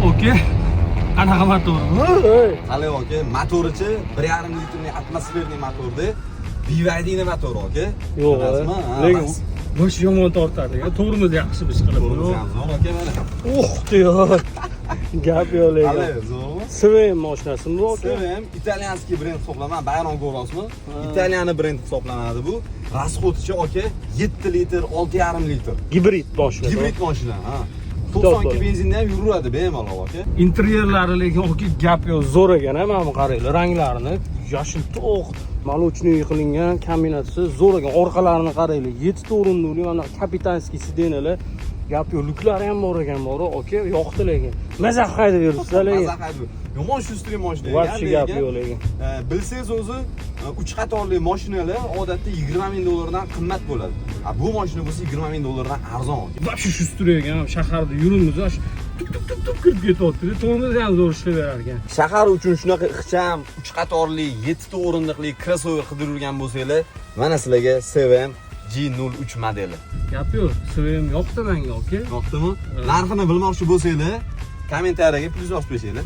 okey. Qanaqa motor? Hali aka, motorichi 1,5 litrli atmosferniy motorda. BYD motor aka. Yo'q, lekin bosh yomon tortadi. To'g'rimiz yaxshi ish qilib. Zo'r aka mana. Diyor. Gap yo'q lekin. Hali zo'rmi? Sven mashinasimi bu aka? Sven italyanskiy brend hisoblanadi. Bayron ko'rasizmi? Italyan brend hisoblanadi bu. Расходchi aka 7 litr, 6,5 litr. Gibrid mashina. Gibrid mashina, ha. 92 benzinda ham yuraveradi bemalol aka. Interyerlari lekin aka gap yo'q, zo'r ekan, mana bu qaranglar, ranglarini yashil to'q, молочный qilingan kombinatsiya zo'r ekan. Orqalarini qaranglar, 7 ta o'rinli, mana kapitanskiy sidenalar. Gap yo'q, luklari ham bor ekan, aka, yoqdi lekin. Mazax haydab yuribsiz lekin. Mazax haydab. Yomon shustri mashina. Вообще gap yo'q lekin. Bilsangiz o'zi 3 qatorli mashinalar odatda 20 ming dollardan qimmat bo'ladi. Bu mashina bo'lsa 20 ming dollardan arzon. Вообще shustri ekan, shaharda yurimiz, tuk kirib ketyapti. To'g'rimiz ham zo'r ishlayverar ekan. Shahar uchun shunaqa ixcham 3 qatorli 7 ta o'rindiqli crossover qidirgan bo'lsanglar, mana sizlarga Seven G03 modeli. Gap yo'q, Seven yoqdi menga, aka. Yoqdimi? Narxini bilmoqchi bo'lsanglar, kommentariyaga plus yozib qo'yinglar.